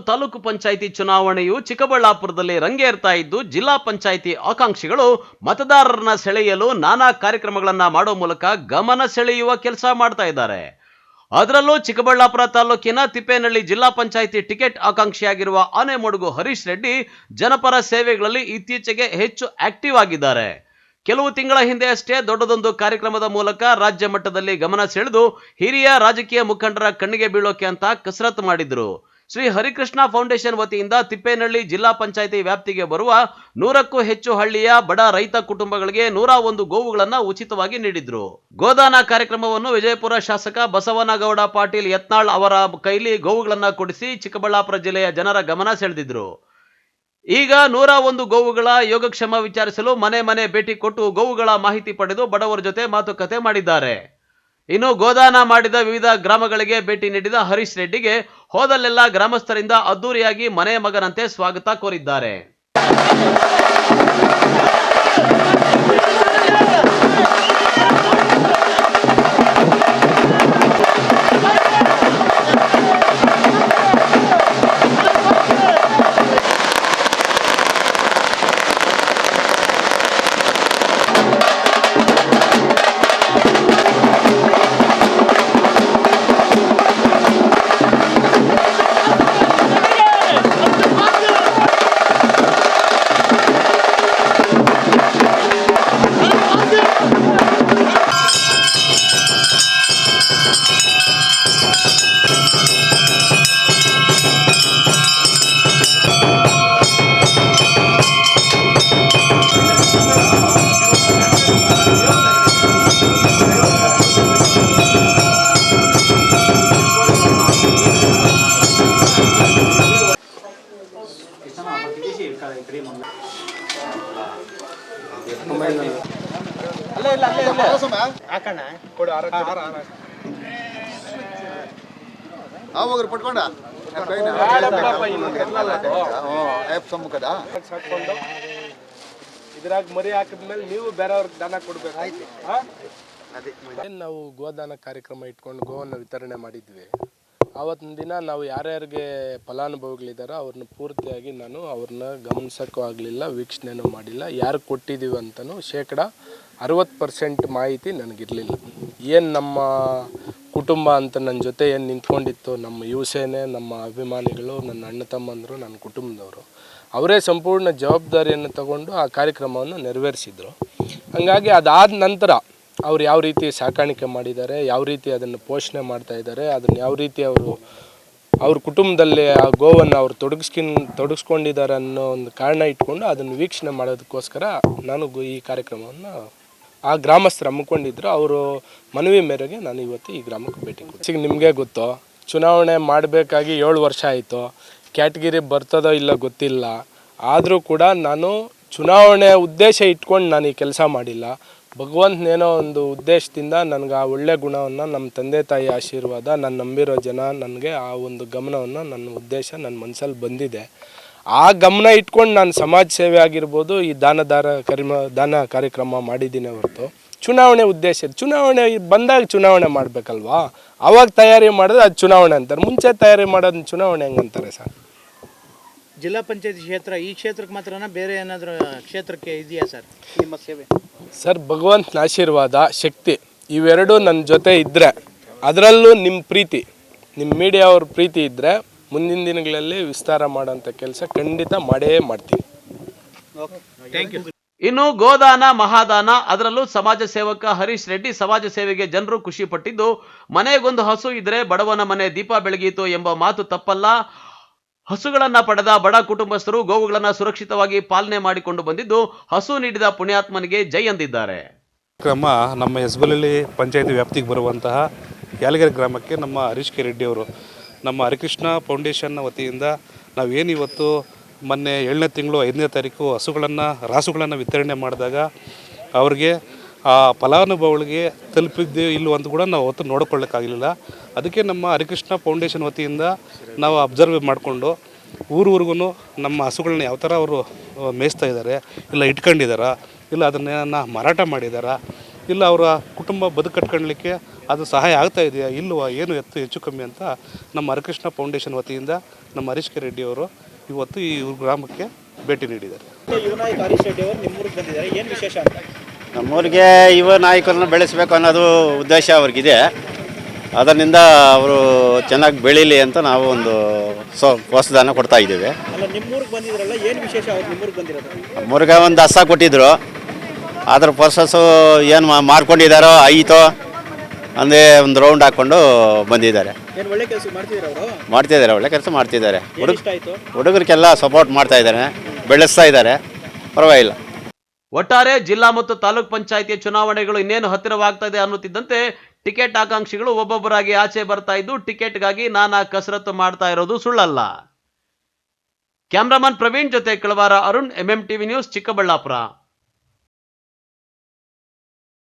ತಾಲೂಕು ಪಂಚಾಯಿತಿ ಚುನಾವಣೆಯು ಚಿಕ್ಕಬಳ್ಳಾಪುರದಲ್ಲಿ ರಂಗೇರ್ತಾ ಇದ್ದು, ಜಿಲ್ಲಾ ಪಂಚಾಯಿತಿ ಆಕಾಂಕ್ಷಿಗಳು ಮತದಾರರನ್ನ ಸೆಳೆಯಲು ನಾನಾ ಕಾರ್ಯಕ್ರಮಗಳನ್ನ ಮಾಡೋ ಮೂಲಕ ಗಮನ ಸೆಳೆಯುವ ಕೆಲಸ ಮಾಡ್ತಾ ಇದ್ದಾರೆ. ಅದರಲ್ಲೂ ಚಿಕ್ಕಬಳ್ಳಾಪುರ ತಾಲೂಕಿನ ತಿಪ್ಪೇನಹಳ್ಳಿ ಜಿಲ್ಲಾ ಪಂಚಾಯಿತಿ ಟಿಕೆಟ್ ಆಕಾಂಕ್ಷಿಯಾಗಿರುವ ಆನೆಮಡುಗು ಹರೀಶ್ ರೆಡ್ಡಿ ಜನಪರ ಸೇವೆಗಳಲ್ಲಿ ಇತ್ತೀಚೆಗೆ ಹೆಚ್ಚು ಆಕ್ಟಿವ್ ಆಗಿದ್ದಾರೆ. ಕೆಲವು ತಿಂಗಳ ಹಿಂದೆ ಅಷ್ಟೇ ದೊಡ್ಡದೊಂದು ಕಾರ್ಯಕ್ರಮದ ಮೂಲಕ ರಾಜ್ಯ ಮಟ್ಟದಲ್ಲಿ ಗಮನ ಸೆಳೆದು ಹಿರಿಯ ರಾಜಕೀಯ ಮುಖಂಡರ ಕಣ್ಣಿಗೆ ಬೀಳೋಕೆ ಅಂತ ಕಸರತ್ತು ಮಾಡಿದ್ರು. ಶ್ರೀ ಹರಿಕೃಷ್ಣ ಫೌಂಡೇಶನ್ ವತಿಯಿಂದ ತಿಪ್ಪೇನಹಳ್ಳಿ ಜಿಲ್ಲಾ ಪಂಚಾಯಿತಿ ವ್ಯಾಪ್ತಿಗೆ ಬರುವ 100ಕ್ಕೂ ಹೆಚ್ಚು ಹಳ್ಳಿಯ ಬಡ ರೈತ ಕುಟುಂಬಗಳಿಗೆ 101 ಗೋವುಗಳನ್ನು ಉಚಿತವಾಗಿ ನೀಡಿದ್ರು. ಗೋದಾನ ಕಾರ್ಯಕ್ರಮವನ್ನು ವಿಜಯಪುರ ಶಾಸಕ ಬಸವನಗೌಡ ಪಾಟೀಲ್ ಯತ್ನಾಳ್ ಅವರ ಕೈಲಿ ಗೋವುಗಳನ್ನು ಕೊಡಿಸಿ ಚಿಕ್ಕಬಳ್ಳಾಪುರ ಜಿಲ್ಲೆಯ ಜನರ ಗಮನ ಸೆಳೆದಿದ್ರು. ಈಗ 101 ಗೋವುಗಳ ಯೋಗಕ್ಷೇಮ ವಿಚಾರಿಸಲು ಮನೆ ಮನೆ ಭೇಟಿ ಕೊಟ್ಟು ಗೋವುಗಳ ಮಾಹಿತಿ ಪಡೆದು ಬಡವರ ಜೊತೆ ಮಾತುಕತೆ ಮಾಡಿದ್ದಾರೆ. ಇನ್ನು ಗೋದಾನ ಮಾಡಿದ ವಿವಿಧ ಗ್ರಾಮಗಳಿಗೆ ಭೇಟಿ ನೀಡಿದ ಹರೀಶ್ ರೆಡ್ಡಿಗೆ ಹೋದಲ್ಲೆಲ್ಲ ಗ್ರಾಮಸ್ಥರಿಂದ ಅದ್ದೂರಿಯಾಗಿ ಮನೆ ಮಗನಂತೆ ಸ್ವಾಗತ ಕೋರಿದ್ದಾರೆ. ಪಟ್ಕೊಂಡ ಇದ್ರಾಗ ಮರಿ ಹಾಕಿದ್ಮೇಲೆ ನೀವು ಬೇರೆಯವ್ರಿಗೆ ದಾನ ಕೊಡ್ಬೇಕು. ನಾವು ಗೋದಾನ ಕಾರ್ಯಕ್ರಮ ಇಟ್ಕೊಂಡು ಗೋವನ್ನು ವಿತರಣೆ ಮಾಡಿದ್ವಿ. ಆವತ್ತಿನ ದಿನ ನಾವು ಯಾರ್ಯಾರಿಗೆ ಫಲಾನುಭವಿಗಳಿದ್ದಾರೋ ಅವ್ರನ್ನ ಪೂರ್ತಿಯಾಗಿ ನಾನು ಅವ್ರನ್ನ ಗಮನಿಸೋಕ್ಕೂ ಆಗಲಿಲ್ಲ, ವೀಕ್ಷಣೆನೂ ಮಾಡಿಲ್ಲ. ಯಾರು ಕೊಟ್ಟಿದ್ದೀವಿ ಅಂತಲೂ 60% ಮಾಹಿತಿ ನನಗಿರಲಿಲ್ಲ. ಏನು ನಮ್ಮ ಕುಟುಂಬ ಅಂತ ನನ್ನ ಜೊತೆ ಏನು ನಿಂತ್ಕೊಂಡಿತ್ತು, ನಮ್ಮ ಯುವಸೇನೆ, ನಮ್ಮ ಅಭಿಮಾನಿಗಳು, ನನ್ನ ಅಣ್ಣ ತಮ್ಮಂದರು, ನನ್ನ ಕುಟುಂಬದವರು, ಅವರೇ ಸಂಪೂರ್ಣ ಜವಾಬ್ದಾರಿಯನ್ನು ತಗೊಂಡು ಆ ಕಾರ್ಯಕ್ರಮವನ್ನು ನೆರವೇರಿಸಿದರು. ಹಾಗಾಗಿ ಅದಾದ ನಂತರ ಅವ್ರು ಯಾವ ರೀತಿ ಸಾಕಾಣಿಕೆ ಮಾಡಿದ್ದಾರೆ, ಯಾವ ರೀತಿ ಅದನ್ನು ಪೋಷಣೆ ಮಾಡ್ತಾಯಿದ್ದಾರೆ, ಅದನ್ನು ಯಾವ ರೀತಿ ಅವ್ರ ಕುಟುಂಬದಲ್ಲಿ ಆ ಗೋವನ್ನು ಅವರು ತೊಡಗಿಸ್ಕೊಂಡಿದ್ದಾರೆ ಅನ್ನೋ ಒಂದು ಕಾರಣ ಇಟ್ಕೊಂಡು ಅದನ್ನು ವೀಕ್ಷಣೆ ಮಾಡೋದಕ್ಕೋಸ್ಕರ ನಾನು ಈ ಕಾರ್ಯಕ್ರಮವನ್ನು ಆ ಗ್ರಾಮಸ್ಥರು ಹಮ್ಮಿಕೊಂಡಿದ್ರು. ಅವರು ಮನವಿ ಮೇರೆಗೆ ನಾನು ಇವತ್ತು ಈ ಗ್ರಾಮಕ್ಕೆ ಭೇಟಿ ಕೊಡ್ತೀನಿ. ನಿಮಗೆ ಗೊತ್ತು, ಚುನಾವಣೆ ಮಾಡಬೇಕಾಗಿ 7 ವರ್ಷ ಆಯಿತು. ಕ್ಯಾಟಗಿರಿ ಬರ್ತದೋ ಇಲ್ಲ ಗೊತ್ತಿಲ್ಲ. ಆದರೂ ಕೂಡ ನಾನು ಚುನಾವಣೆ ಉದ್ದೇಶ ಇಟ್ಕೊಂಡು ನಾನು ಈ ಕೆಲಸ ಮಾಡಿಲ್ಲ. ಭಗವಂತನೇನೋ ಒಂದು ಉದ್ದೇಶದಿಂದ ನನಗೆ ಆ ಒಳ್ಳೆ ಗುಣವನ್ನು, ನಮ್ಮ ತಂದೆ ತಾಯಿ ಆಶೀರ್ವಾದ, ನಾನು ನಂಬಿರೋ ಜನ ನನಗೆ ಆ ಒಂದು ಗಮನವನ್ನು, ನನ್ನ ಉದ್ದೇಶ ನನ್ನ ಮನಸ್ಸಲ್ಲಿ ಬಂದಿದೆ. ಆ ಗಮನ ಇಟ್ಕೊಂಡು ನಾನು ಸಮಾಜ ಸೇವೆ ಆಗಿರ್ಬೋದು, ಈ ದಾನ ಕಾರ್ಯಕ್ರಮ ಮಾಡಿದ್ದೀನಿ ಹೊರತು ಚುನಾವಣೆ ಉದ್ದೇಶ. ಚುನಾವಣೆ ಬಂದಾಗ ಚುನಾವಣೆ ಮಾಡಬೇಕಲ್ವಾ? ಆವಾಗ ತಯಾರಿ ಮಾಡಿದ್ರೆ ಅದು ಚುನಾವಣೆ ಅಂತಾರೆ. ಮುಂಚೆ ತಯಾರಿ ಮಾಡೋದು ಚುನಾವಣೆ ಹೆಂಗಂತಾರೆ ಸರ್? ಜಿಲ್ಲಾ ಪಂಚಾಯತಿ ಕ್ಷೇತ್ರ ಈ ಕ್ಷೇತ್ರಕ್ಕೆ ಮಾತ್ರನಾ, ಬೇರೆ ಏನಾದರೂ ಕ್ಷೇತ್ರಕ್ಕೆ ಇದೆಯಾ ಸರ್ ನಿಮ್ಮ ಸೇವೆ? ಸರ್, ಭಗವಂತನ ಆಶೀರ್ವಾದ, ಶಕ್ತಿ ಇವೆರಡೂ ನನ್ನ ಜೊತೆ ಇದ್ದರೆ, ಅದರಲ್ಲೂ ನಿಮ್ಮ ಪ್ರೀತಿ, ನಿಮ್ಮ ಮೀಡಿಯಾ ಅವ್ರ ಪ್ರೀತಿ ಇದ್ದರೆ ಮುಂದಿನ ದಿನಗಳಲ್ಲಿ ವಿಸ್ತಾರ ಮಾಡೋಂಥ ಕೆಲಸ ಖಂಡಿತ ಮಾಡೇ ಮಾಡ್ತೀವಿ. Thank you. ಇನ್ನು ಗೋದಾನ, ಮಹಾದಾನ, ಅದರಲ್ಲೂ ಸಮಾಜ ಸೇವಕ ಹರೀಶ್ ರೆಡ್ಡಿ ಸಮಾಜ ಸೇವೆಗೆ ಜನರು ಖುಷಿ ಪಟ್ಟಿದ್ದು, ಮನೆಗೊಂದು ಹಸು ಇದ್ರೆ ಬಡವನ ಮನೆ ದೀಪ ಬೆಳಗೀತು ಎಂಬ ಮಾತು ತಪ್ಪಲ್ಲ. ಹಸುಗಳನ್ನ ಪಡೆದ ಬಡ ಕುಟುಂಬಸ್ಥರು ಗೋವುಗಳನ್ನು ಸುರಕ್ಷಿತವಾಗಿ ಪಾಲನೆ ಮಾಡಿಕೊಂಡು ಬಂದಿದ್ದು, ಹಸು ನೀಡಿದ ಪುಣ್ಯಾತ್ಮನಿಗೆ ಜೈ ಎಂದಿದ್ದಾರೆ. ಕ್ರಮ ನಮ್ಮ ಹೆಸಬಲಹಳ್ಳಿ ಪಂಚಾಯತಿ ವ್ಯಾಪ್ತಿಗೆ ಬರುವಂತಹ ಯಾಲಗೆರೆ ಗ್ರಾಮಕ್ಕೆ ನಮ್ಮ ಹರೀಶ್ ಕೆ ರೆಡ್ಡಿ ಅವರು ನಮ್ಮ ಹರಿಕೃಷ್ಣ ಫೌಂಡೇಶನ್ನ ವತಿಯಿಂದ ನಾವೇನು ಇವತ್ತು ಮೊನ್ನೆ 7ನೇ ತಿಂಗಳು 5ನೇ ತಾರೀಕು ರಾಸುಗಳನ್ನು ವಿತರಣೆ ಮಾಡಿದಾಗ ಅವ್ರಿಗೆ ಆ ಫಲಾನುಭವಿಗಳಿಗೆ ತಲುಪಿದ್ದು ಇಲ್ಲೂ ಅಂತ ಕೂಡ ನಾವು ಅವತ್ತು ನೋಡ್ಕೊಳ್ಳೋಕ್ಕಾಗಲಿಲ್ಲ. ಅದಕ್ಕೆ ನಮ್ಮ ಹರಿಕೃಷ್ಣ ಫೌಂಡೇಶನ್ ವತಿಯಿಂದ ನಾವು ಅಬ್ಸರ್ವ್ ಮಾಡಿಕೊಂಡು ಊರಿಗೂ ನಮ್ಮ ಹಸುಗಳನ್ನ ಯಾವ ಥರ ಅವರು ಮೇಯಿಸ್ತಾ ಇದ್ದಾರೆ, ಇಲ್ಲ ಇಟ್ಕೊಂಡಿದ್ದಾರಾ, ಇಲ್ಲ ಅದನ್ನು ಮಾರಾಟ ಮಾಡಿದಾರಾ, ಇಲ್ಲ ಅವರ ಕುಟುಂಬ ಬದುಕಟ್ಕೊಳ್ಳಲಿಕ್ಕೆ ಅದು ಸಹಾಯ ಆಗ್ತಾ ಇದೆಯಾ ಇಲ್ವಾ ಏನು ಹೆಚ್ಚು ಕಮ್ಮಿ ಅಂತ ನಮ್ಮ ಹರಿಕೃಷ್ಣ ಫೌಂಡೇಶನ್ ವತಿಯಿಂದ ನಮ್ಮ ಹರೀಶ್ ಕೆ ರೆಡ್ಡಿ ಅವರು ಇವತ್ತು ಈ ಗ್ರಾಮಕ್ಕೆ ಭೇಟಿ ನೀಡಿದ್ದಾರೆ. ಯುವ ನಾಯಕ ಹರೀಶ್ ರೆಡ್ಡಿ ಅವರು ನಿಮ್ಮೂರಿಗೆ ಬಂದಿದ್ದಾರೆ, ಏನು ವಿಶೇಷ ಅಂತ? ನಮ್ಮೂರಿಗೆ ಯುವ ನಾಯಕರನ್ನ ಬೆಳೆಸಬೇಕು ಅನ್ನೋದು ಉದ್ದೇಶ ಅವ್ರಿಗಿದೆ. ಅದರಿಂದ ಅವರು ಚೆನ್ನಾಗಿ ಬೆಳೀಲಿ ಅಂತ ನಾವು ಒಂದು ಪ್ರೋತ್ಸಾಹನ ಕೊಡ್ತಾ ಇದ್ದೀವಿ. ಅಲ್ಲ, ನಿಮ್ಮೂರಿಗೆ ಬಂದಿದ್ರಲ್ಲ, ಏನು ವಿಶೇಷ ಅವ್ರು ನಿಮ್ಮೂರಿಗೆ ಬಂದಿರೋದು? ನಮ್ಮೂರಿಗೆ ಒಂದು ಹಸ ಕೊಟ್ಟಿದ್ರು, ಅದ್ರ ಪ್ರೊಸೆಸ್ಸು ಏನು ಮಾರ್ಕೊಂಡಿದ್ದಾರೋ ಆಯಿತೋ ಅಂದರೆ ಒಂದು ರೌಂಡ್ ಹಾಕ್ಕೊಂಡು ಬಂದಿದ್ದಾರೆ. ಏನು ಒಳ್ಳೆ ಕೆಲಸ ಮಾಡ್ತಿದ್ರು ಅವರು? ಮಾಡ್ತಿದ್ದಾರೆ, ಒಳ್ಳೆ ಕೆಲಸ ಮಾಡ್ತಿದ್ದಾರೆ. ಇಷ್ಟ ಆಯಿತು? ಹುಡುಗರಿಗೆಲ್ಲ ಸಪೋರ್ಟ್ ಮಾಡ್ತಾ ಇದ್ದಾರೆ, ಬೆಳೆಸ್ತಾ ಇದ್ದಾರೆ, ಪರವಾಗಿಲ್ಲ. ಒಟ್ಟಾರೆ ಜಿಲ್ಲಾ ಮತ್ತು ತಾಲೂಕ್ ಪಂಚಾಯಿತಿಯ ಚುನಾವಣೆಗಳು ಇನ್ನೇನು ಹತ್ತಿರವಾಗ್ತಾ ಇದೆ ಅನ್ನುತ್ತಿದ್ದಂತೆ ಟಿಕೆಟ್ ಆಕಾಂಕ್ಷಿಗಳು ಒಬ್ಬೊಬ್ಬರಾಗಿ ಆಚೆ ಬರ್ತಾ ಇದ್ದು ಟಿಕೆಟ್ಗಾಗಿ ನಾನಾ ಕಸರತ್ತು ಮಾಡ್ತಾ ಇರೋದು ಸುಳ್ಳಲ್ಲ. ಕ್ಯಾಮ್ರಾಮನ್ ಪ್ರವೀಣ್ ಜೊತೆ ಕಳವಾರ ಅರುಣ್, MMTV ನ್ಯೂಸ್, ಚಿಕ್ಕಬಳ್ಳಾಪುರ.